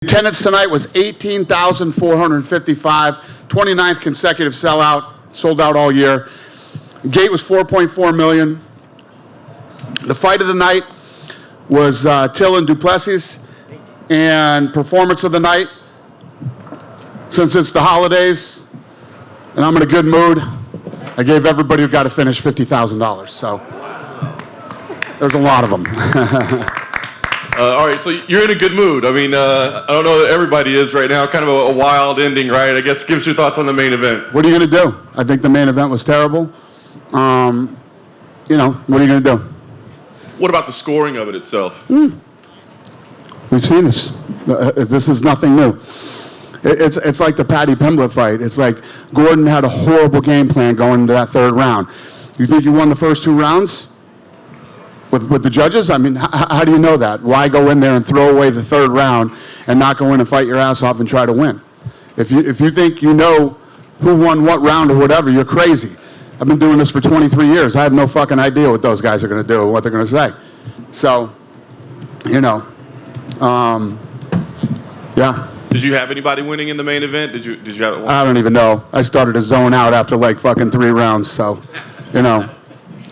Attendance tonight was 18,455, 29th consecutive sellout, sold out all year. Gate was 4.4 million. The fight of the night was Till and Duplessis, and performance of the night, since it's the holidays and I'm in a good mood, I gave everybody who got to finish $50,000. So there's a lot of them. All right, so you're in a good mood. I mean, I don't know that everybody is right now. Kind of a wild ending, right? I guess give us your thoughts on the main event. What are you going to do? I think the main event was terrible. What are you going to do? What about the scoring of it itself? We've seen this. This is nothing new. It's like the Paddy Pimblett fight. It's like Gordon had a horrible game plan going into that third round. You think you won the first two rounds with the judges? I mean, how do you know that? Why go in there and throw away the third round and not go in and fight your ass off and try to win? If you think you know who won what round or whatever, you're crazy. I've been doing this for 23 years. I have no fucking idea what those guys are going to do or what they're going to say. So, yeah. Did you have anybody winning in the main event? Did you have it? I don't even know. I started to zone out after like fucking 3 rounds. So,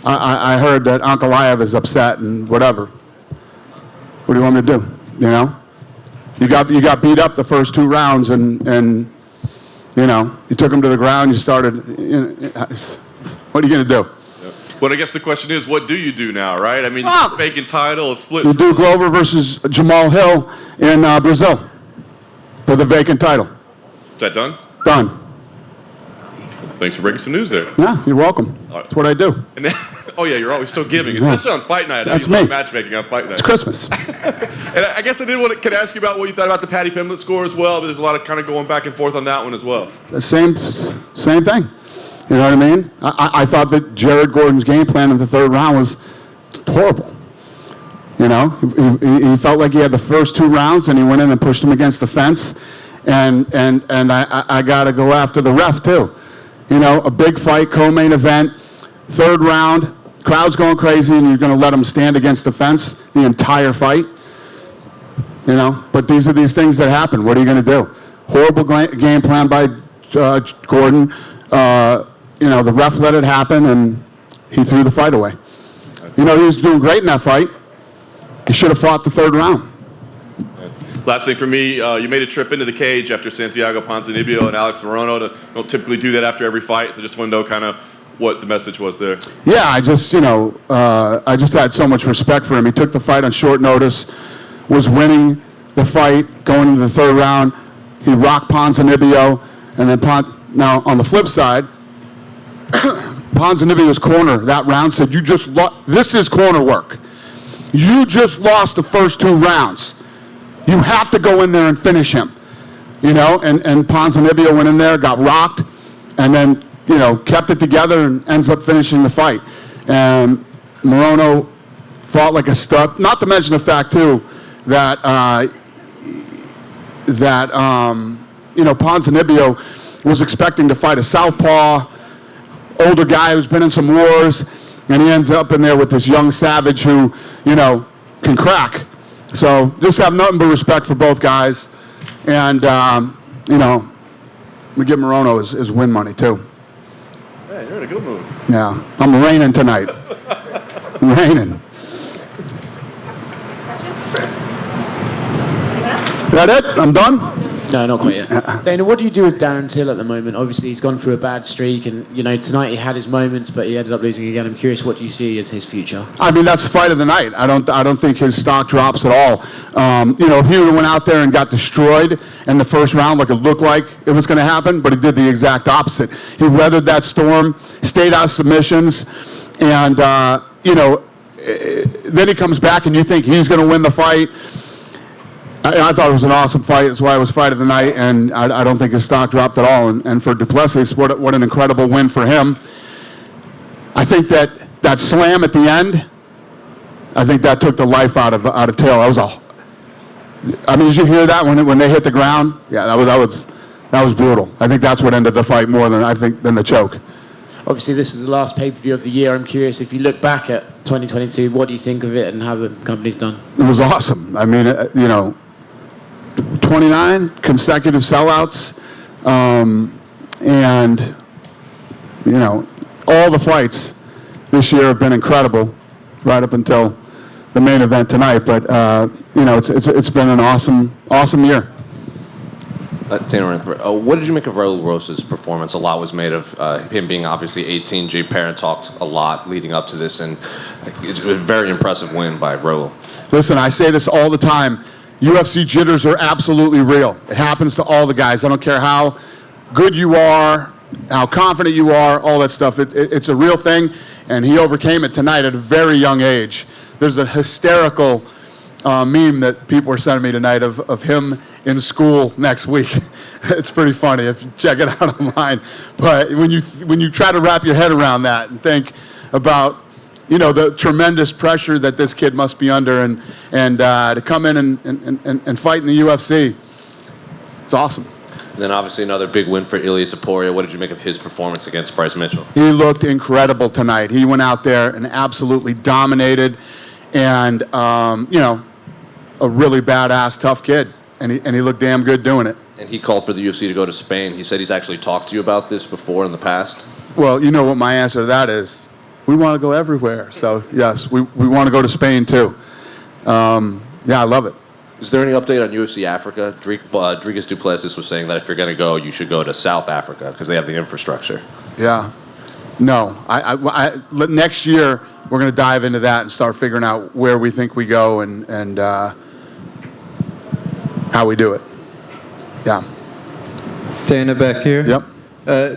I heard that Ankalaev is upset and whatever. What do you want me to do? You got beat up the first 2 rounds and you took him to the ground. You started. What are you going to do? But I guess the question is, what do you do now, right? I mean, vacant title, a split. You do Glover versus Jamahal Hill in Brazil for the vacant title. Is that done? Done. Thanks for breaking some news there. Yeah, you're welcome. That's what I do. And then, you're always so giving, especially on fight night. That's me. Matchmaking on fight night. It's Christmas. And I guess I did want to ask you about what you thought about the Paddy Pimblett score as well, but there's a lot of kind of going back and forth on that one as well. The same thing. You know what I mean? I thought that Jared Gordon's game plan in the third round was horrible. He felt like he had the first 2 rounds and he went in and pushed him against the fence. And I got to go after the ref too. A big fight, co-main event, third round, crowd's going crazy, and you're going to let him stand against the fence the entire fight. But these are these things that happen. What are you going to do? Horrible game plan by Gordon. The ref let it happen, and he threw the fight away. He was doing great in that fight. He should have fought the third round. Last thing for me, you made a trip into the cage after Santiago Ponzinibbio and Alex Morono. Don't typically do that after every fight, so just want to know kind of what the message was there. Yeah, I just had so much respect for him. He took the fight on short notice, was winning the fight, going into the third round. He rocked Ponzinibbio, and then now on the flip side, Ponzinibbio's corner that round said, this is corner work. You just lost the first 2 rounds. You have to go in there and finish him. And Ponzinibbio went in there, got rocked, and then, kept it together and ends up finishing the fight. And Morono fought like a stud, not to mention the fact, too, that Ponzinibbio was expecting to fight a southpaw, older guy who's been in some wars, and he ends up in there with this young savage who, can crack. So just have nothing but respect for both guys. And, we give Morono his win money, too. Yeah, you're in a good mood. Yeah, I'm raining tonight. I'm raining. Is that it? I'm done? No, not quite yet. Dana, what do you do with Darren Till at the moment? Obviously, he's gone through a bad streak, and tonight he had his moments, but he ended up losing again. I'm curious, what do you see as his future? I mean, that's the fight of the night. I don't think his stock drops at all. If he would have went out there and got destroyed in the first round, like it looked like it was going to happen, but he did the exact opposite. He weathered that storm, stayed out of submissions, and then he comes back, and you think he's going to win the fight. I thought it was an awesome fight. That's why it was fight of the night, and I don't think his stock dropped at all. And for Duplessis, what an incredible win for him. I think that slam at the end, I think that took the life out of Till. Did you hear that when they hit the ground? Yeah, that was brutal. I think that's what ended the fight more than the choke. Obviously, this is the last pay-per-view of the year. I'm curious, if you look back at 2022, what do you think of it and how the company's done? It was awesome. I mean, 29 consecutive sellouts. And, all the fights this year have been incredible right up until the main event tonight. But, it's been an awesome year. Dana, what did you make of Raul Rosas' performance? A lot was made of him being obviously 18. Jay Parent talked a lot leading up to this, and it was a very impressive win by Raul. Listen, I say this all the time. UFC jitters are absolutely real. It happens to all the guys. I don't care how good you are, how confident you are, all that stuff. It's a real thing, and he overcame it tonight at a very young age. There's a hysterical meme that people are sending me tonight of him in school next week. It's pretty funny if you check it out online. But when you try to wrap your head around that and think about the tremendous pressure that this kid must be under, and to come in and fight in the UFC, it's awesome. And then obviously another big win for Ilia Topuria. What did you make of his performance against Bryce Mitchell? He looked incredible tonight. He went out there and absolutely dominated, and a really badass, tough kid, and he looked damn good doing it. And he called for the UFC to go to Spain. He said he's actually talked to you about this before in the past. Well, you know what my answer to that is. We want to go everywhere. So, yes, we want to go to Spain, too. I love it. Is there any update on UFC Africa? Dricus du Plessis was saying that if you're going to go, you should go to South Africa because they have the infrastructure. Yeah. No. Next year, we're going to dive into that and start figuring out where we think we go and how we do it. Yeah. Dana back here. Yep.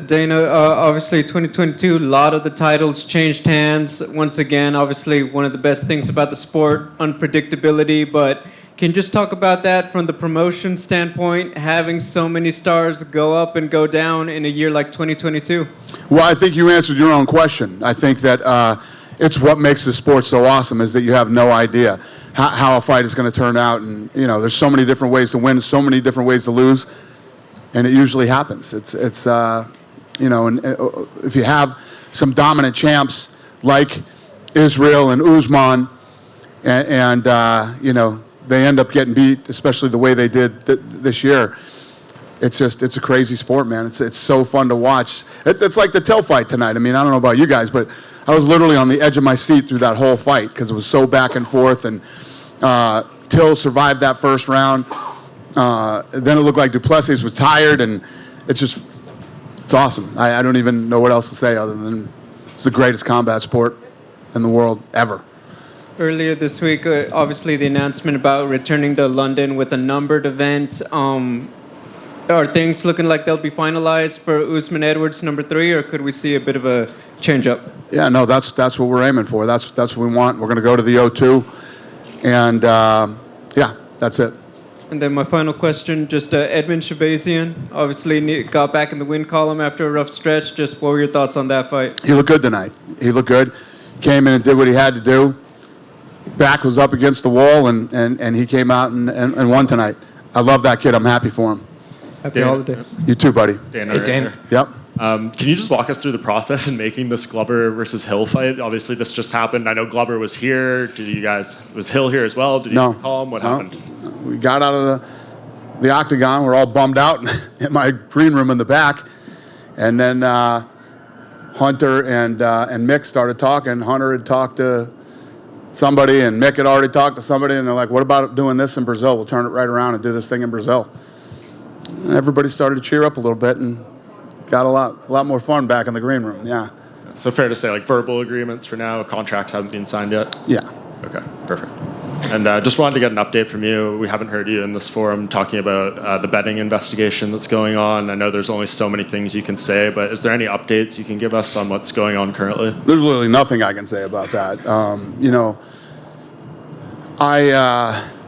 Dana, obviously 2022, a lot of the titles changed hands. Once again, obviously one of the best things about the sport, unpredictability. But can you just talk about that from the promotion standpoint, having so many stars go up and go down in a year like 2022? Well, I think you answered your own question. I think that it's what makes the sport so awesome is that you have no idea how a fight is going to turn out. And, there's so many different ways to win, so many different ways to lose. And it usually happens. It's and if you have some dominant champs like Israel and Usman, and they end up getting beat, especially the way they did this year. It's a crazy sport, man. It's so fun to watch. It's like the Till fight tonight. I mean, I don't know about you guys, but I was literally on the edge of my seat through that whole fight because it was so back and forth. And Till survived that first round. Then it looked like du Plessis was tired, and it's awesome. I don't even know what else to say other than it's the greatest combat sport in the world ever. Earlier this week, obviously the announcement about returning to London with a numbered event. Are things looking like they'll be finalized for Usman Edwards number 3, or could we see a bit of a change up? Yeah, no, that's what we're aiming for. That's what we want. We're going to go to the O2, and that's it. And then my final question, just Edmund Shabazian, obviously got back in the win column after a rough stretch. Just what were your thoughts on that fight? He looked good tonight. He looked good. Came in and did what he had to do. Back was up against the wall, and he came out and won tonight. I love that kid. I'm happy for him. Happy holidays. You too, buddy. Dana, Hey, Dan. Yep. Can you just walk us through the process in making this Glover versus Hill fight? Obviously, this just happened. I know Glover was here. Was Hill here as well? Did you call him? What happened? We got out of the octagon. We're all bummed out in my green room in the back. And then Hunter and Mick started talking. Hunter had talked to somebody, and Mick had already talked to somebody, and they're like, what about doing this in Brazil? We'll turn it right around and do this thing in Brazil. And everybody started to cheer up a little bit and got a lot more fun back in the green room, yeah. So fair to say, like, verbal agreements for now, contracts haven't been signed yet? Yeah. Okay, perfect. And just wanted to get an update from you. We haven't heard you in this forum talking about the betting investigation that's going on. I know there's only so many things you can say, but is there any updates you can give us on what's going on currently? There's literally nothing I can say about that.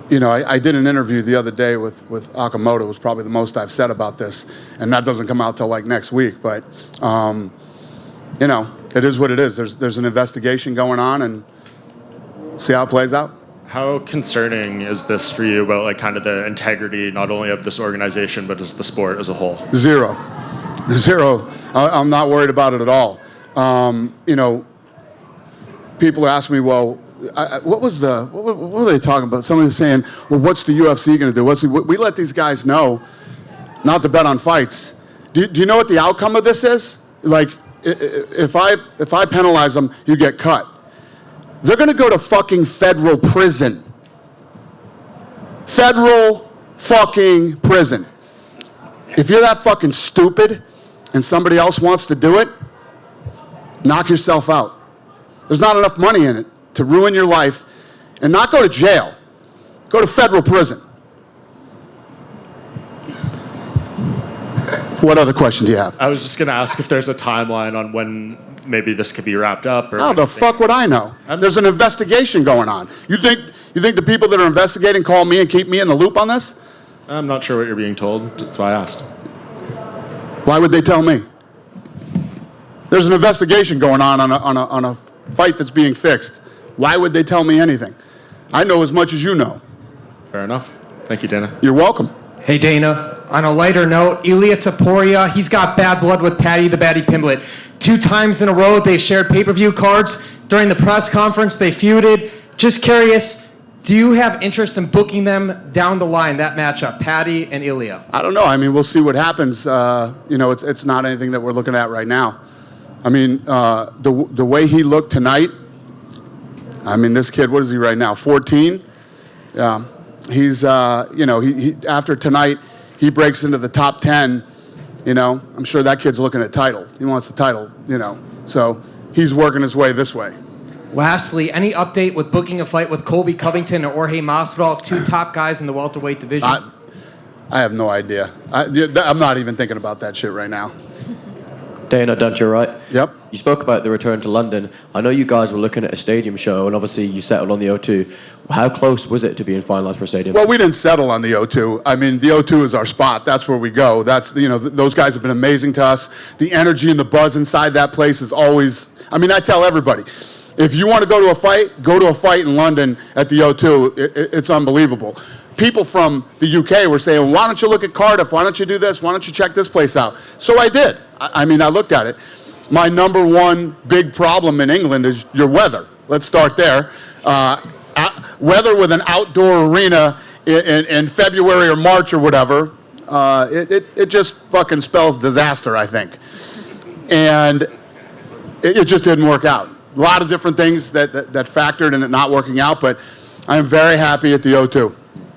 I did an interview the other day with Akamoto. It was probably the most I've said about this, and that doesn't come out till like next week. But it is what it is. There's an investigation going on, and see how it plays out. How concerning is this for you about like kind of the integrity not only of this organization but as the sport as a whole? Zero. I'm not worried about it at all. People ask me, well, what were they talking about? Somebody was saying, well, what's the UFC going to do? We let these guys know not to bet on fights. Do you know what the outcome of this is? Like, if I penalize them, you get cut. They're going to go to fucking federal prison. Federal fucking prison. If you're that fucking stupid and somebody else wants to do it, knock yourself out. There's not enough money in it to ruin your life and not go to jail. Go to federal prison. What other question do you have? I was just going to ask if there's a timeline on when maybe this could be wrapped up. Or How the fuck would I know? There's an investigation going on. You think the people that are investigating call me and keep me in the loop on this? I'm not sure what you're being told. That's why I asked. Why would they tell me? There's an investigation going on a fight that's being fixed. Why would they tell me anything? I know as much as you know. Fair enough. Thank you, Dana. You're welcome. Hey, Dana. On a lighter note, Ilya Taporia, he's got bad blood with Patty the Batty Pimblett. 2 times in a row, they shared pay-per-view cards. During the press conference, they feuded. Just curious, do you have interest in booking them down the line, that matchup, Patty and Ilya? I don't know. I mean, we'll see what happens. It's not anything that we're looking at right now. I mean, the way he looked tonight, I mean, this kid, what is he right now, 14? Yeah. He's, he after tonight, he breaks into the top 10, I'm sure that kid's looking at title. He wants the title, So he's working his way this way. Lastly, any update with booking a fight with Colby Covington or Jorge Masvidal, 2 top guys in the welterweight division? I have no idea. I'm not even thinking about that shit right now. Dana, don't you right? Yep. You spoke about the return to London. I know you guys were looking at a stadium show, and obviously you settled on the O2. How close was it to being finalised for a stadium? Well, we didn't settle on the O2. I mean, the O2 is our spot. That's where we go. Those guys have been amazing to us. The energy and the buzz inside that place is always. I mean, I tell everybody, if you want to go to a fight in London at the O2. It's unbelievable. People from the UK were saying, why don't you look at Cardiff? Why don't you do this? Why don't you check this place out? So I did. I looked at it. My number one big problem in England is your weather. Let's start there. Weather with an outdoor arena in February or March or whatever, it just fucking spells disaster, I think. And it just didn't work out. A lot of different things that factored in it not working out, but I am very happy at the O2.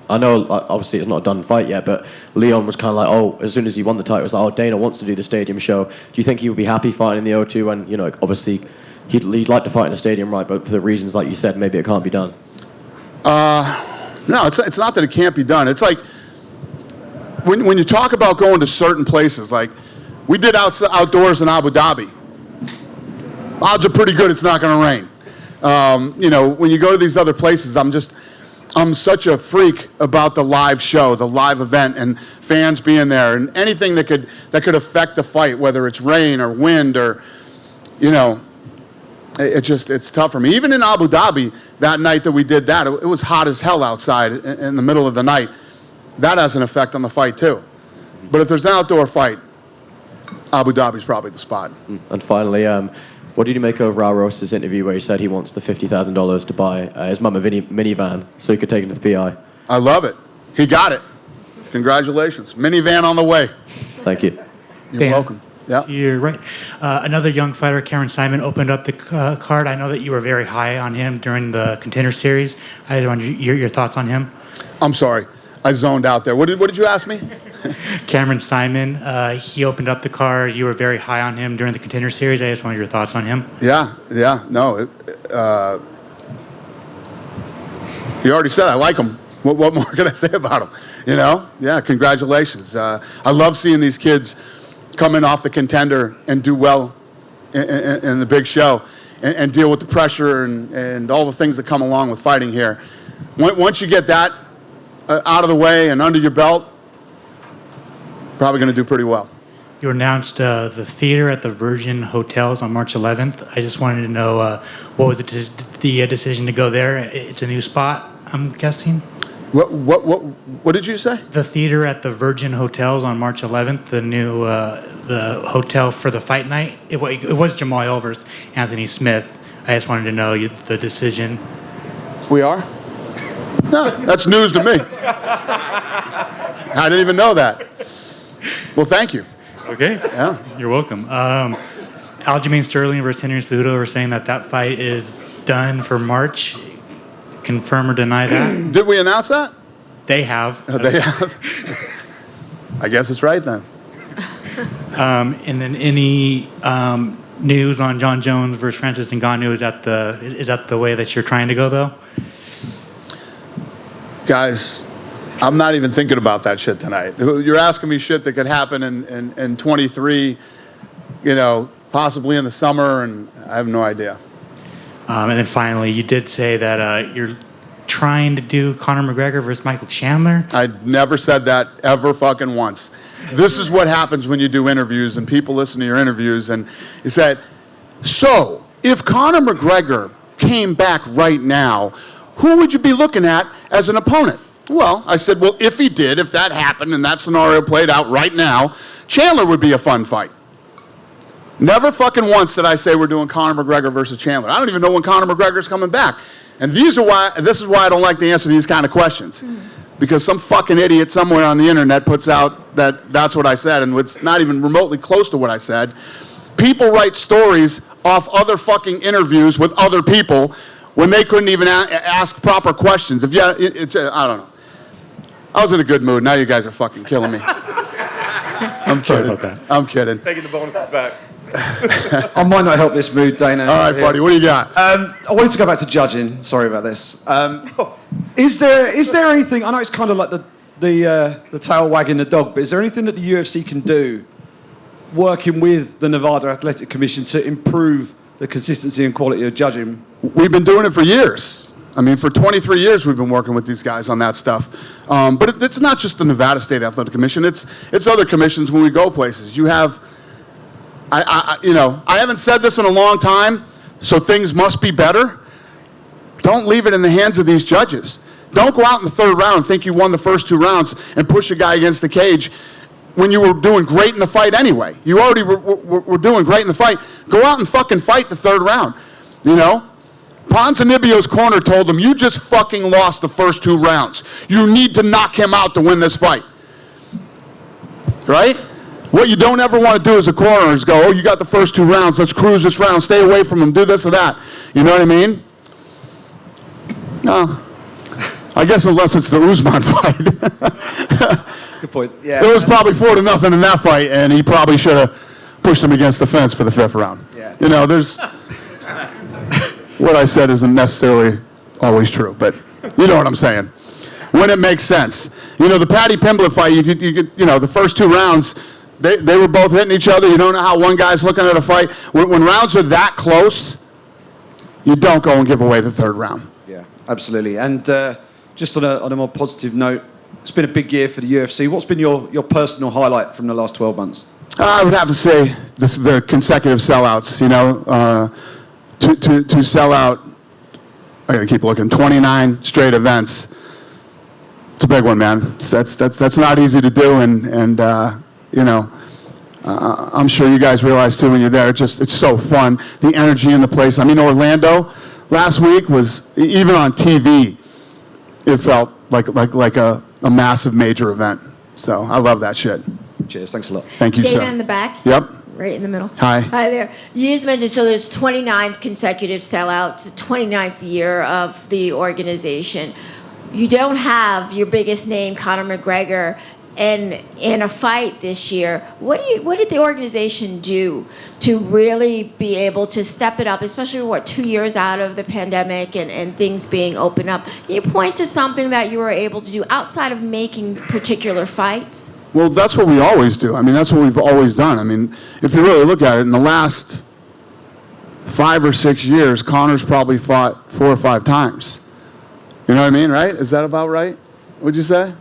I know, obviously, it's not a done fight yet, but Leon was kind of like, as soon as he won the title, it was like, oh, Dana wants to do the stadium show. Do you think he would be happy fighting in the O2? And, obviously, he'd like to fight in a stadium, right? But for the reasons, like you said, maybe it can't be done. No, it's not that it can't be done. It's like, when you talk about going to certain places, like, we did outdoors in Abu Dhabi. Odds are pretty good it's not going to rain. When you go to these other places, I'm such a freak about the live show, the live event, and fans being there, and anything that could affect the fight, whether it's rain or wind or, it's tough for me. Even in Abu Dhabi, that night that we did that, it was hot as hell outside in the middle of the night. That has an effect on the fight too. But if there's an outdoor fight, Abu Dhabi's probably the spot. And finally, what did you make of Raul Rosas' interview where he said he wants the $50,000 to buy his mum a minivan so he could take it to the PI? I love it. He got it. Congratulations. Minivan on the way. Thank you. You're Dan, welcome. Yeah. You're right. Another young fighter, Cameron Simon, opened up the card. I know that you were very high on him during the Contender Series. I just wanted your thoughts on him. I'm sorry. I zoned out there. What did you ask me? Cameron Simon, he opened up the card. You were very high on him during the Contender Series. I just wanted your thoughts on him. Yeah. No. You already said I like him. What more can I say about him? Yeah, congratulations. I love seeing these kids come in off the Contender and do well in the big show and deal with the pressure and all the things that come along with fighting here. Once you get that out of the way and under your belt, probably going to do pretty well. You announced the theater at the Virgin Hotels on March 11th. I just wanted to know what was the decision to go there. It's a new spot, I'm guessing. What did you say? The theater at the Virgin Hotels on March 11th, the new the hotel for the fight night. It was Jamahal Hill versus Anthony Smith. I just wanted to know the decision. We are? No, that's news to me. I didn't even know that. Well, thank you. Okay. Yeah. You're welcome. Aljamain Sterling versus Henry Cejudo are saying that fight is done for March. Confirm or deny that? Did we announce that? They have. They have. I guess it's right then. And then any news on John Jones versus Francis Ngannou? Is that the way that you're trying to go, though? Guys, I'm not even thinking about that shit tonight. You're asking me shit that could happen in 23, possibly in the summer, and I have no idea. And then finally, you did say that you're trying to do Conor McGregor versus Michael Chandler. I never said that ever fucking once. This is what happens when you do interviews and people listen to your interviews, and you said, so if Conor McGregor came back right now, who would you be looking at as an opponent? Well, I said, well, if that happened and that scenario played out right now, Chandler would be a fun fight. Never fucking once did I say we're doing Conor McGregor versus Chandler. I don't even know when Conor McGregor's coming back. And this is why I don't like to answer these kind of questions. Because some fucking idiot somewhere on the internet puts out that's what I said, and it's not even remotely close to what I said. People write stories off other fucking interviews with other people when they couldn't even ask proper questions. I don't know. I was in a good mood. Now you guys are fucking killing me. I'm kidding. About that. I'm kidding. Taking the bonuses back. I might not help this mood, Dana. All right, buddy. What do you got? I wanted to go back to judging. Sorry about this. Is there anything? I know it's kind of like the tail wagging the dog, but is there anything that the UFC can do, working with the Nevada Athletic Commission, to improve the consistency and quality of judging? We've been doing it for years. I mean, for 23 years we've been working with these guys on that stuff. But it's not just the Nevada State Athletic Commission. It's other commissions when we go places. You have, I haven't said this in a long time, so things must be better. Don't leave it in the hands of these judges. Don't go out in the third round and think you won the first 2 rounds and push a guy against the cage when you were doing great in the fight anyway. You already were doing great in the fight. Go out and fucking fight the third round, Ponzinibbio's corner told him, you just fucking lost the first 2 rounds. You need to knock him out to win this fight. Right? What you don't ever want to do as a corner is go, you got the first 2 rounds, let's cruise this round, stay away from him, do this or that. You know what I mean? No. I guess unless it's the Usman fight. Good point. Yeah. It was probably 4-0 in that fight, and he probably should have pushed him against the fence for the 5th round. Yeah. There's... What I said isn't necessarily always true, but you know what I'm saying. When it makes sense. The Paddy Pimblett fight, you could, the first 2 rounds, they were both hitting each other. You don't know how one guy's looking at a fight. When rounds are that close, you don't go and give away the 3rd round. Yeah, absolutely. And just on a more positive note, it's been a big year for the UFC. What's been your personal highlight from the last 12 months? I would have to say the consecutive sellouts, To sell out, I gotta keep looking, 29 straight events. It's a big one, man. That's not easy to do, and I'm sure you guys realize too when you're there. It's so fun. The energy in the place. I mean, Orlando last week was, even on TV, it felt like a massive major event. So I love that shit. Cheers. Thanks a lot. Thank you, Dana sir. in the back. Yep. Right in the middle. Hi. Hi there. You just mentioned, so there's 29 consecutive sellouts, 29th year of the organization. You don't have your biggest name, Conor McGregor, in a fight this year. What did the organization do to really be able to step it up, especially 2 years out of the pandemic and things being opened up? Can you point to something that you were able to do outside of making particular fights? Well, that's what we always do. I mean, that's what we've always done. I mean, if you really look at it, in the last 5 or 6 years, Conor's probably fought 4 or 5 times. You know what I mean, right? Is that about right? Would you say?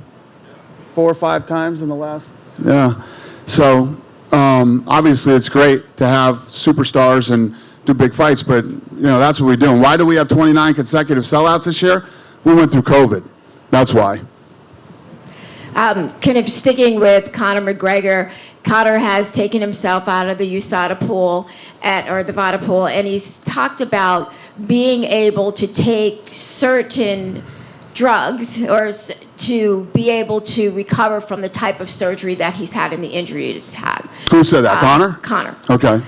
4 or 5 times in the last? Yeah. So, obviously, it's great to have superstars and do big fights, but, that's what we do. And why do we have 29 consecutive sellouts this year? We went through COVID. That's why. Kind of sticking with Conor McGregor, Conor has taken himself out of the USADA pool or the VADA pool, and he's talked about being able to take certain drugs to be able to recover from the type of surgery that he's had and the injury he's had. Who said that? Conor? Conor. Okay.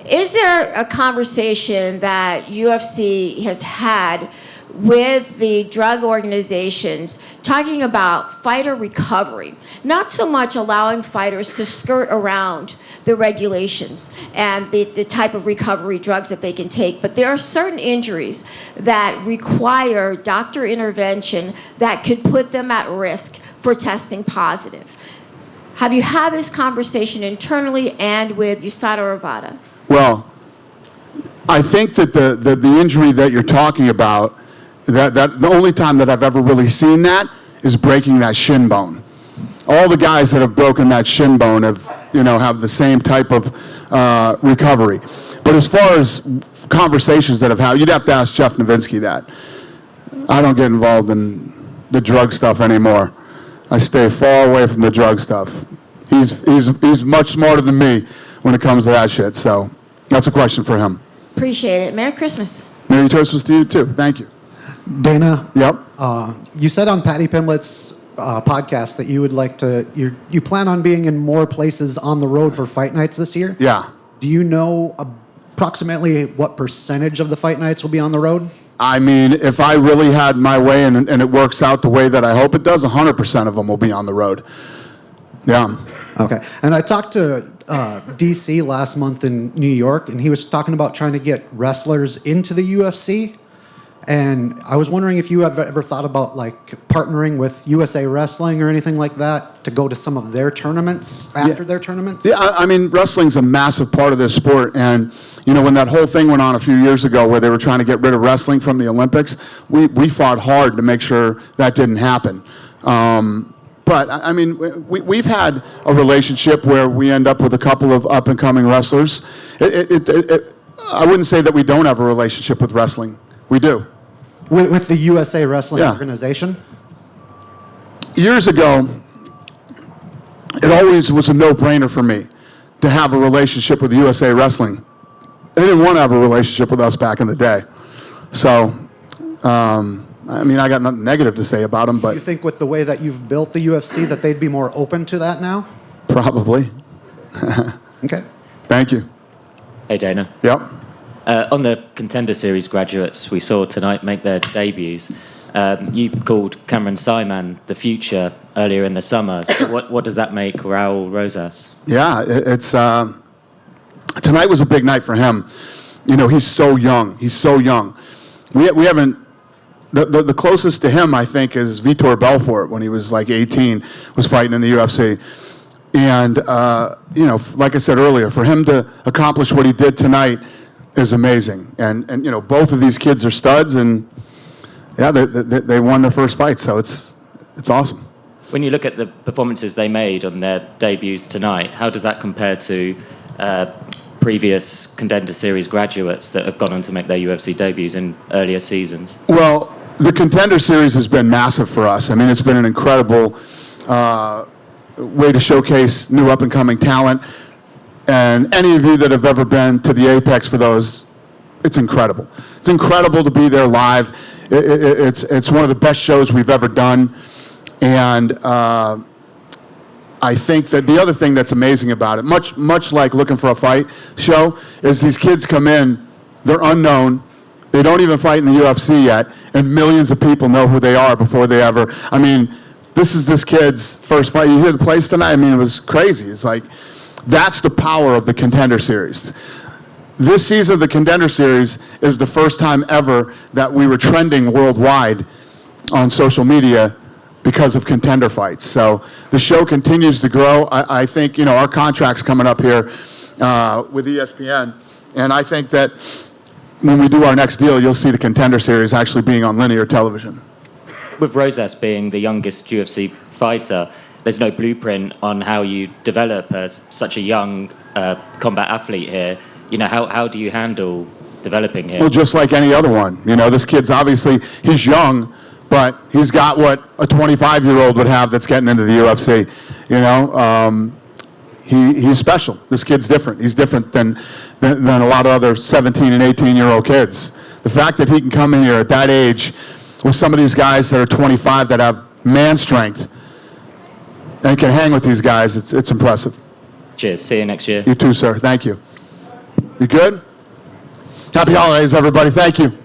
Is there a conversation that UFC has had with the drug organizations talking about fighter recovery, not so much allowing fighters to skirt around the regulations and the type of recovery drugs that they can take, but there are certain injuries that require doctor intervention that could put them at risk for testing positive. Have you had this conversation internally and with USADA or VADA? Well, I think that the injury that you're talking about, that the only time that I've ever really seen that is breaking that shin bone. All the guys that have broken that shin bone have the same type of recovery. But as far as conversations that have happened, you'd have to ask Jeff Novitzky that. I don't get involved in the drug stuff anymore. I stay far away from the drug stuff. He's much smarter than me when it comes to that shit. So that's a question for him. Appreciate it. Merry Christmas. Merry Christmas to you too. Thank you. Dana. Yep. You said on Patty Pimblett's podcast that you would like to. You plan on being in more places on the road for fight nights this year. Yeah. Do you know approximately what percentage of the fight nights will be on the road? I mean, if I really had my way and it works out the way that I hope it does, 100% of them will be on the road. Yeah. Okay. And I talked to DC last month in New York, and he was talking about trying to get wrestlers into the UFC. And I was wondering if you have ever thought about partnering with USA Wrestling or anything like that to go to some of their tournaments after their tournaments? Yeah, I mean, wrestling's a massive part of this sport. And, when that whole thing went on a few years ago where they were trying to get rid of wrestling from the Olympics, we fought hard to make sure that didn't happen. But, I mean, we've had a relationship where we end up with a couple of up-and-coming wrestlers. I wouldn't say that we don't have a relationship with wrestling. We do. With the USA Wrestling organization? Years ago, it always was a no-brainer for me to have a relationship with USA Wrestling. They didn't want to have a relationship with us back in the day. So, I mean, I got nothing negative to say about them, but... You think with the way that you've built the UFC that they'd be more open to that now? Probably. Okay. Thank you. Hey, Dana. Yep. On the Contender Series graduates we saw tonight make their debuts, you called Cameron Simon the future earlier in the summer. So what does that make Raul Rosas? Yeah, it's tonight was a big night for him. He's so young. He's so young. We haven't. The closest to him, I think, is Vitor Belfort when he was like 18, was fighting in the UFC. And like I said earlier, for him to accomplish what he did tonight is amazing. And both of these kids are studs, and yeah, they won their first fight, so it's awesome. When you look at the performances they made on their debuts tonight, how does that compare to previous Contender Series graduates that have gone on to make their UFC debuts in earlier seasons? Well, the Contender Series has been massive for us. I mean, it's been an incredible way to showcase new up-and-coming talent. And any of you that have ever been to the Apex for those, it's incredible. It's incredible to be there live. It's one of the best shows we've ever done. And I think that the other thing that's amazing about it, much like Looking for a Fight show, is these kids come in, they're unknown, they don't even fight in the UFC yet, and millions of people know who they are before they ever, I mean, this is this kid's first fight. You hear the place tonight? I mean, it was crazy. It's like, that's the power of the Contender Series. This season of the Contender Series is the first time ever that we were trending worldwide on social media because of contender fights. So the show continues to grow. I think, our contract's coming up here with ESPN, and I think that when we do our next deal, you'll see the Contender Series actually being on linear television. With Rosas being the youngest UFC fighter, there's no blueprint on how you develop as such a young combat athlete here. How do you handle developing him? Well, just like any other one. This kid's obviously, he's young, but he's got what a 25-year-old would have that's getting into the UFC. You know, he's special. This kid's different. He's different than a lot of other 17 and 18-year-old kids. The fact that he can come in here at that age with some of these guys that are 25 that have man strength and can hang with these guys, it's impressive. Cheers. See you next year. You too, sir. Thank you. You good? Happy holidays, everybody. Thank you.